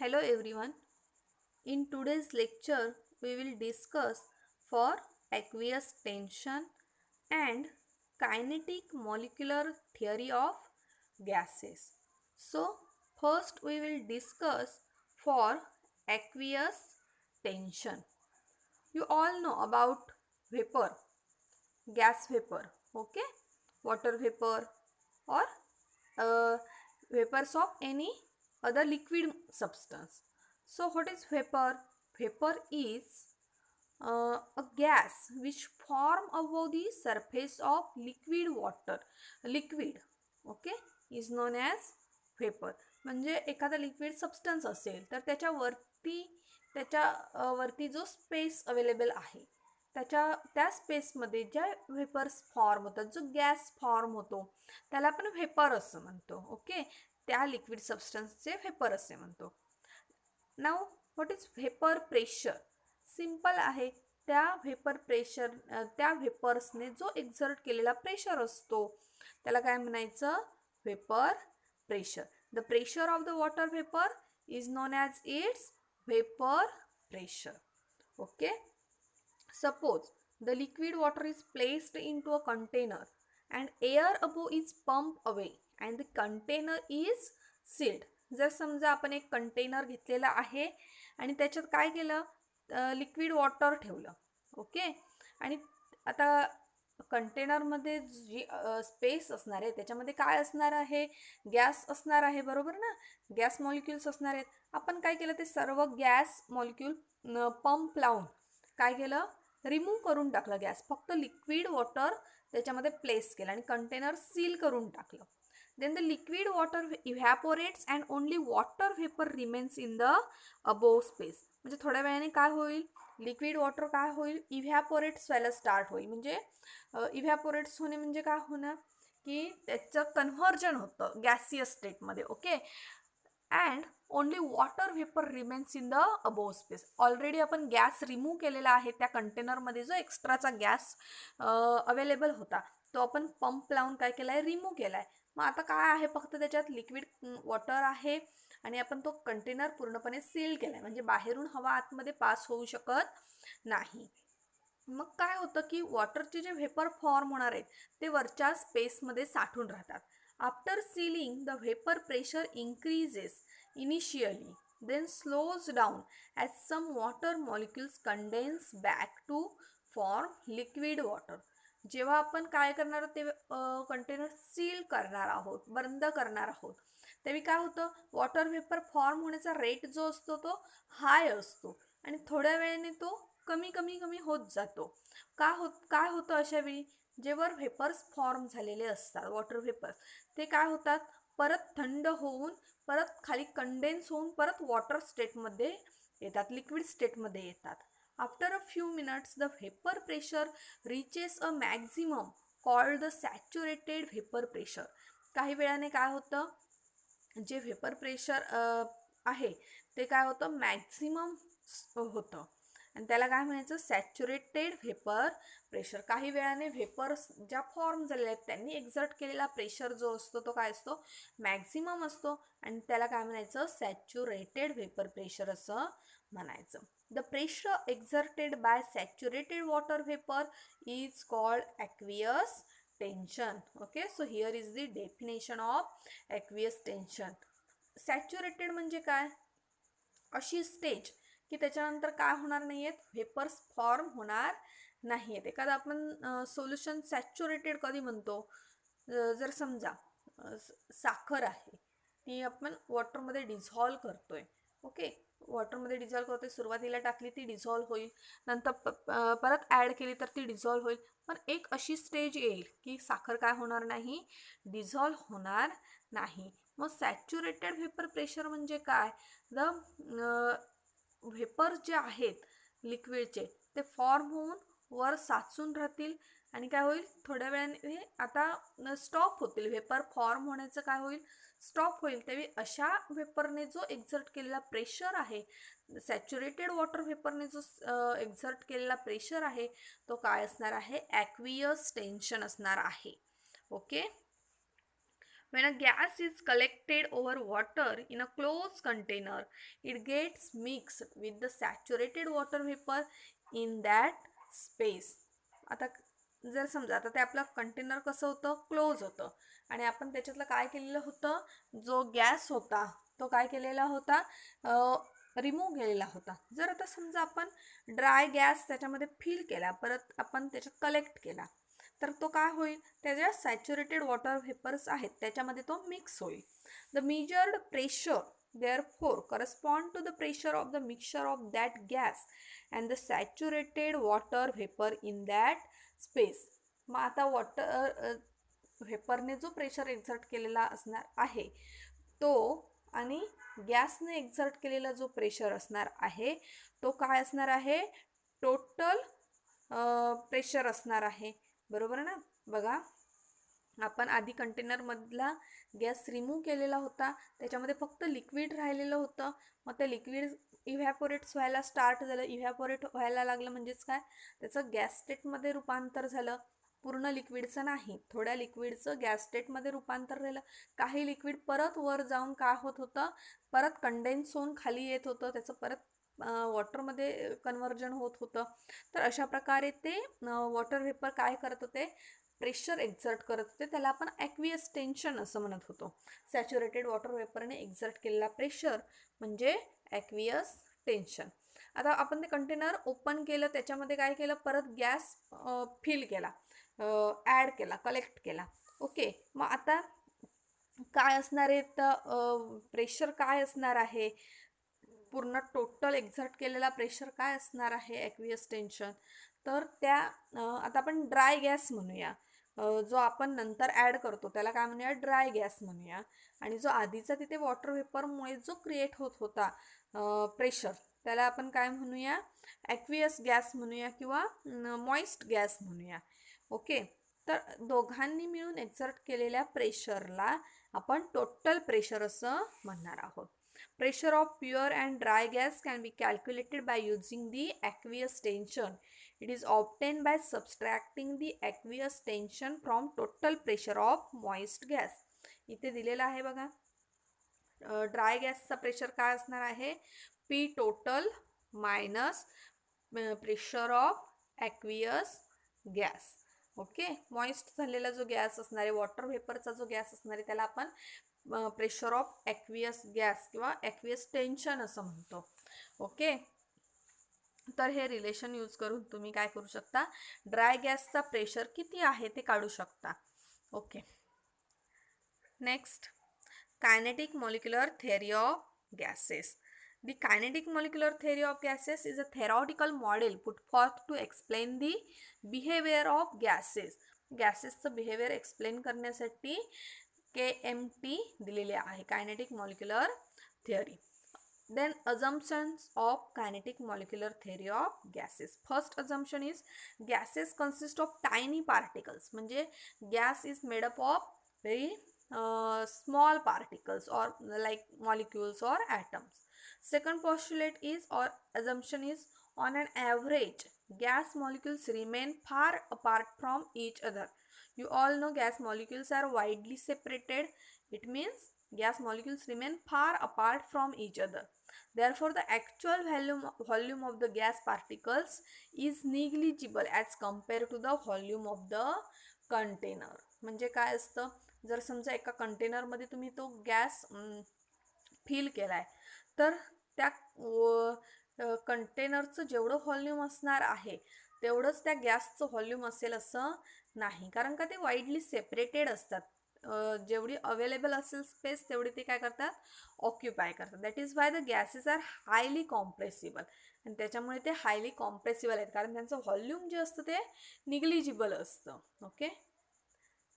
Hello everyone. In today's lecture, we will discuss for aqueous tension and kinetic molecular theory of gases. So, first we will discuss for aqueous tension. You all know about vapor, gas vapor, okay, water vapor or uh, vapors of any other liquid substance. So what is vapor? Vapor is a gas which form above the surface of liquid water. Liquid, okay, is known as vapor. म्हणजे एखादा liquid substance असेल तर त्याच्या वरती जो space available आहे त्या स्पेसमध्ये ज्या व्हेपर्स फॉर्म होतात, जो गॅस फॉर्म होतो त्याला आपण व्हेपर असं म्हणतो. ओके, त्या लिक्विड सबस्टन्सचे व्हेपर असे म्हणतो. नाव what is vapour pressure? Simple आहे. त्या व्हेपर्सने जो एक्झर्ट केलेला प्रेशर असतो त्याला काय म्हणायचं? Vapour pressure. The pressure of the water vapour is non as its vapour pressure. Okay, suppose the liquid water is placed into a container and air above is pumped away and the container is sealed. जर समजा आपण एक container घेतलेला आहे आणि त्याच्यात काय केलं, लिक्विड वॉटर ठेवलं. ओके, आणि आता कंटेनरमध्ये जी स्पेस असणार आहे त्याच्यामध्ये काय असणार आहे? गॅस असणार आहे, बरोबर ना? गॅस मॉलिक्युल्स असणार आहेत. आपण काय केलं, ते सर्व गॅस मॉलिक्यूल पंप लावून काय केलं, रिमूव्ह करून टाकलं गॅस. फक्त लिक्विड वॉटर त्याच्यामध्ये प्लेस केलं आणि कंटेनर सील करून टाकलं. Then the liquid water evaporates and only water vapour remains in the above space. म्हणजे थोड्या वेळाने काय होईल, लिक्विड वॉटर काय होईल, इव्हॅपोरेट्स व्हायला स्टार्ट होईल. म्हणजे इव्हॅपोरेट्स होणे म्हणजे काय होणार की त्याचं कन्व्हर्जन होतं गॅसियस स्टेटमध्ये. Okay, and only water vapour remains in the above space. Already आपण गॅस रिमूव्ह केलेला आहे त्या कंटेनरमध्ये. जो एक्स्ट्राचा गॅस अवेलेबल होता तो आपण पंप लावून काय केला आहे, रिमूव्ह केला आहे. मग आता काय आहे, फक्त त्याच्यात लिक्विड वॉटर आहे आणि आपण तो कंटेनर पूर्णपणे सील केला आहे. म्हणजे बाहेरून हवा आतमध्ये पास होऊ शकत नाही. मग काय होतं की वॉटरचे जे व्हेपर फॉर्म होणार आहेत ते वरच्या स्पेसमध्ये साठून राहतात. After ceiling the vapour pressure increases initially, then slows down as some water molecules condense back to form liquid water. जेव्हा आपण काय करणार आहोत, ते कंटेनर सील करणार आहोत, बंद करणार आहोत, त्यावेळी काय होतं, वॉटर व्हेपर फॉर्म होण्याचा रेट जो असतो तो हाय असतो आणि थोड्या वेळाने तो कमी कमी कमी होत जातो. काय होतं अशा वेळी, जेव्हा व्हेपर्स फॉर्म झालेले असतात वॉटर व्हेपर्स, ते काय होतात, परत थंड होऊन परत खाली कंडेन्स होऊन परत वॉटर स्टेटमध्ये येतात, लिक्विड स्टेटमध्ये येतात. After a few minutes the vapour pressure reaches a maximum called the saturated vapour pressure. काही वेळाने काय होतं, जे व्हेपर प्रेशर आहे ते काय होतं, मॅक्झिमम होतं आणि त्याला काय म्हणायचं, सॅच्युरेटेड व्हेपर प्रेशर. काही वेळाने व्हेपर्स ज्या फॉर्म झालेल्या आहेत त्यांनी एक्झर्ट केलेला प्रेशर जो असतो तो काय असतो, मॅक्झिमम असतो आणि त्याला काय म्हणायचं, सॅच्युरेटेड व्हेपर प्रेशर असं म्हणायचं. The pressure exerted by saturated water vapour is called aqueous tension. Okay, so here is the definition of aqueous tension. Saturated म्हणजे काय, अशी स्टेज की त्याच्यानंतर काय होणार नाही आहेत, व्हेपर्स फॉर्म होणार नाही आहेत. एखादा आपण सोल्युशन सॅच्युरेटेड कधी म्हणतो, जर समजा साखर आहे ती आपण वॉटरमध्ये डिझॉल्व करतोय. ओके, वॉटरमध्ये डिझॉल्व करतोय, सुरुवातीला टाकली ती डिझॉल्व होईल, नंतर परत ॲड केली तर ती डिझॉल्व होईल. पण एक अशी स्टेज येईल की साखर काय होणार नाही, डिझॉल्व होणार नाही. मग सॅच्युरेटेड व्हेपर प्रेशर म्हणजे काय, द व्हेपर जे आहेत लिक्विडचे ते फॉर्म होऊन वर साचून राहतील आणि काय होईल, थोड्या वेळाने आता स्टॉप होतील, व्हेपर फॉर्म होण्याचं काय होईल, स्टॉप होईल. त्यावेळी अशा व्हेपरने जो एक्झर्ट केलेला प्रेशर आहे, सॅच्युरेटेड वॉटर व्हेपरने जो एक्झर्ट केलेला प्रेशर आहे तो काय असणार आहे, ॲक्वियस टेन्शन असणार आहे. Okay, When a gas is collected over water in a closed container, it gets mixed with the saturated water vapor in that space. आता जर समजा आता ते आपलं कंटेनर कसं होतं, क्लोज होतं आणि आपण त्याच्यातलं काय केलेलं होतं, जो गॅस होता तो काय केलेला होता, रिमूव्ह केलेला होता. जर आता समजा आपण ड्राय गॅस त्याच्यामध्ये फिल केला, परत आपण त्याच्यात कलेक्ट केला, तर तो काय होईल, त्याच्या सॅच्युरेटेड वॉटर व्हेपर्स आहेत त्याच्यामध्ये तो मिक्स होईल. The measured pressure therefore correspond to the pressure of the mixture of that gas and the saturated water vapor in that space. मग आता वॉटर व्हेपरने जो प्रेशर एक्झर्ट केलेला असणार आहे तो आणि गॅसने एक्झर्ट केलेला जो प्रेशर असणार आहे तो काय असणार आहे, टोटल प्रेशर असणार आहे. बरोबर ना. बघा, आपण आधी कंटेनरमधला गॅस रिमूव्ह केलेला होता, त्याच्यामध्ये फक्त लिक्विड राहिलेलं होतं. मग ते लिक्विड इव्हॅपोरेट्स व्हायला स्टार्ट झालं. इव्हॅपोरेट व्हायला लागलं म्हणजेच काय, त्याचं गॅस स्टेटमध्ये रूपांतर झालं. पूर्ण लिक्विडचं नाही, थोड्या लिक्विडचं गॅस स्टेटमध्ये रूपांतर झालं. काही लिक्विड परत वर जाऊन काय होत होतं, परत कंडेन्स होऊन खाली येत होतं, त्याचं परत वॉटरमध्ये कन्व्हर्जन होत होतं. तर अशा प्रकारे ते वॉटर व्हेपर काय करत होते, प्रेशर एक्झर्ट करत होते. त्याला आपण ॲक्वियस टेन्शन असं म्हणत होतो. सॅच्युरेटेड वॉटर व्हेपरने एक्झर्ट केलेला प्रेशर म्हणजे ॲक्वियस टेन्शन. आता आपण ते कंटेनर ओपन केलं, त्याच्यामध्ये काय केलं, परत गॅस फिल केला, ॲड केला, कलेक्ट केला. ओके, मग आता काय असणार आहे, तर प्रेशर काय असणार आहे, पूर्ण टोटल एक्झर्ट केलेला प्रेशर काय असणार आहे, ॲक्वियस टेन्शन. तर त्या आता आपण ड्राय गॅस म्हणूया, जो आपण नंतर ॲड करतो त्याला काय म्हणूया, ड्राय गॅस म्हणूया. आणि जो आधीचा तिथे वॉटर व्हेपरमुळे जो क्रिएट होत होता प्रेशर, त्याला आपण काय म्हणूया, ॲक्वियस गॅस म्हणूया किंवा मॉइस्ट गॅस म्हणूया. ओके, तर दोघांनी मिळून एक्झर्ट केलेल्या प्रेशरला आपण टोटल प्रेशर असं म्हणणार आहोत. Pressure of pure and dry gas can be calculated by using the aqueous tension. It is obtained by subtracting the aqueous tension from total pressure of moist gas. इथे दिलेला आहे बघा, dry गॅसचा pressure काय असणार आहे, P total minus pressure of aqueous gas. Okay, moist झालेला जो गॅस असणार आहे, वॉटर व्हेपरचा जो गॅस असणार आहे, त्याला आपण प्रेशर ऑफ ॲक्वियस गॅस किंवा ॲक्वियस टेन्शन असं म्हणतो. ओके, तर हे रिलेशन यूज करून तुम्ही काय करू शकता, ड्राय गॅसचा प्रेशर किती आहे ते काढू शकता. Okay, next, kinetic molecular theory of gases. The kinetic molecular theory of gases is a theoretical model put forth to explain the behavior of gases. गॅसेसचं बिहेवियर एक्सप्लेन करण्यासाठी KMT दिलेले आहे, kinetic molecular theory. Then assumptions of kinetic molecular theory of gases. First assumption is gases consist of tiny particles. म्हणजे gas is made up of very small particles or like molecules or atoms. Second postulate is or assumption is on an average gas molecules remain far apart from each other. You all know gas molecules are widely separated. It means gas molecules remain far apart from each other. Therefore, the actual volume of the gas particles is negligible as compared to the volume of the container. म्हणजे काय असतं, जर समजा एका कंटेनरमध्ये तुम्ही तो gas fill केला आहे, तर त्या कंटेनरचं जेवढं व्हॉल्यूम असणार आहे तेवढंच त्या गॅसचं व्हॉल्यूम असेल असं नाही, कारण का ते वाईडली सेपरेटेड असतात. जेवढी अवेलेबल असेल स्पेस तेवढी ते काय करतात, ऑक्युपाय करतात. That is why the gases are highly compressible. आणि त्याच्यामुळे ते हायली कॉम्प्रेसिबल आहेत, कारण त्यांचं व्हॉल्यूम जे असतं ते निग्लिजिबल असतं. Okay,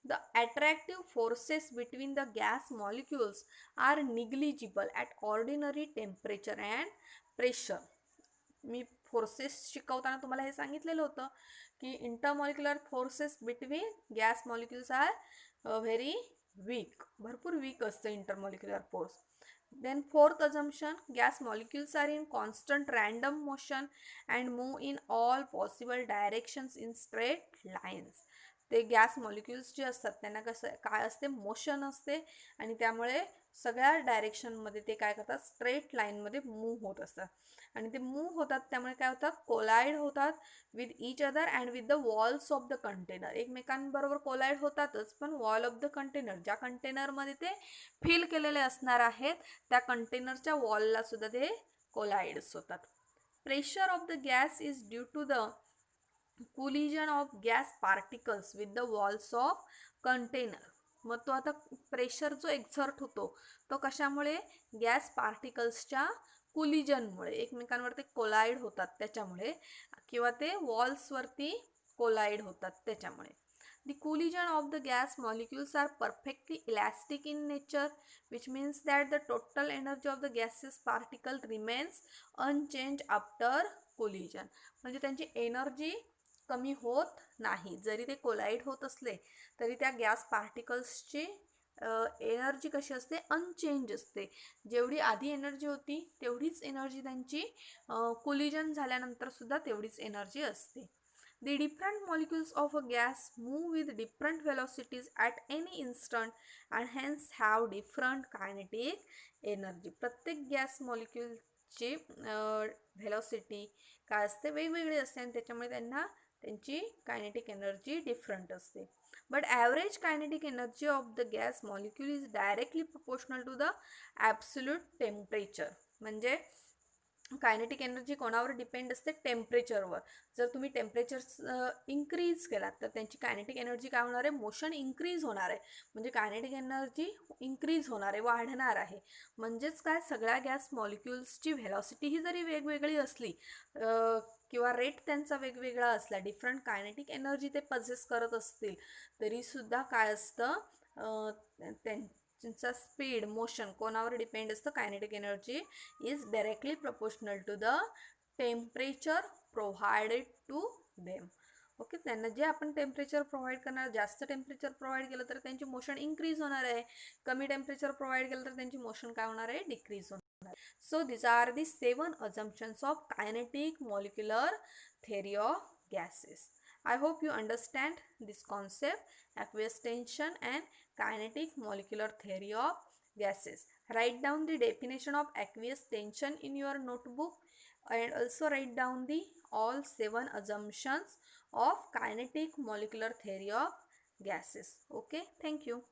the attractive forces between the gas molecules are negligible at ordinary temperature and pressure. मी फोर्सेस शिकवताना तुम्हाला हे सांगितलेलं होतं की intermolecular forces between gas molecules are very weak, भरपूर वीक असतं intermolecular force. Then fourth assumption, gas molecules are in constant random motion and move in all possible directions in straight lines. ते gas molecules जे असतात त्यांना कसं काय असते, motion असते आणि त्यामुळे सगळ्या डायरेक्शनमध्ये ते काय करतात, स्ट्रेट लाईनमध्ये मूव्ह होत असतात आणि ते मूव्ह होतात त्यामुळे काय होतात, कोलाइड होतात with each other and with the walls of the container. एकमेकांबरोबर कोलाइड होतातच पण वॉल ऑफ द कंटेनर, ज्या कंटेनरमध्ये ते फिल केलेले असणार आहेत त्या कंटेनरच्या वॉलला सुद्धा ते कोलाइड्स होतात. Pressure of the gas is due to the collision of gas particles with the walls of container. मग तो आता प्रेशर जो एक्झर्ट होतो तो कशामुळे, गॅस पार्टिकल्सच्या कुलिजनमुळे, एकमेकांवर ते कोलाइड होतात त्याच्यामुळे किंवा ते वॉल्सवरती कोलाइड होतात त्याच्यामुळे. The collision of the gas molecules are perfectly elastic in nature, which means that the total energy of the gaseous particle remains unchanged after collision. म्हणजे त्यांची एनर्जी कमी होत नाही, जरी ते कोलाइड होत असले तरी त्या गॅस पार्टिकल्सची एनर्जी कशी असते, अनचेंज असते. जेवढी आधी एनर्जी होती तेवढीच एनर्जी त्यांची कोलिजन झाल्यानंतर सुद्धा तेवढीच एनर्जी असते. The different molecules of a gas move with different velocities at any instant and hence have different kinetic energy. प्रत्येक गॅस मॉलिक्युलची व्हेलॉसिटी काय असते, वेगवेगळी असते आणि त्याच्यामुळे त्यांना त्यांची कायनेटिक एनर्जी डिफरंट असते. But average kinetic energy of the gas molecule is directly proportional to the absolute temperature. म्हणजे कायनेटिक एनर्जी कोणावर डिपेंड असते, टेम्परेचरवर. जर तुम्ही टेम्परेचर इन्क्रीज केलात तर त्यांची कायनेटिक एनर्जी काय होणार आहे, मोशन इन्क्रीज होणार आहे, म्हणजे कायनेटिक एनर्जी इन्क्रीज होणार आहे, वाढणार आहे. म्हणजेच काय, सगळ्या गॅस मॉलिक्युल्सची व्हेलॉसिटी ही जरी वेगवेगळी असली किंवा रेट त्यांचा वेगवेगळा असला, डिफरंट कायनेटिक एनर्जी ते पजेस करत असतील तरीसुद्धा काय असतं, त्यांचा स्पीड, मोशन कोणावर डिपेंड असतं, kinetic energy is directly proportional to the temperature provided to them. Okay, त्यांना जे आपण टेम्परेचर प्रोव्हाइड करणार, जास्त टेम्परेचर प्रोव्हाइड केलं तर त्यांची मोशन इन्क्रीज होणार आहे, कमी टेम्परेचर प्रोव्हाइड केलं तर त्यांची मोशन काय होणार आहे, डिक्रीज होणार. So these are the 7 assumptions of kinetic molecular theory of gases. I hope you understand this concept, aqueous tension and kinetic molecular theory of gases. Write down the definition of aqueous tension in your notebook and also write down the all 7 assumptions of kinetic molecular theory of gases. Okay, thank you.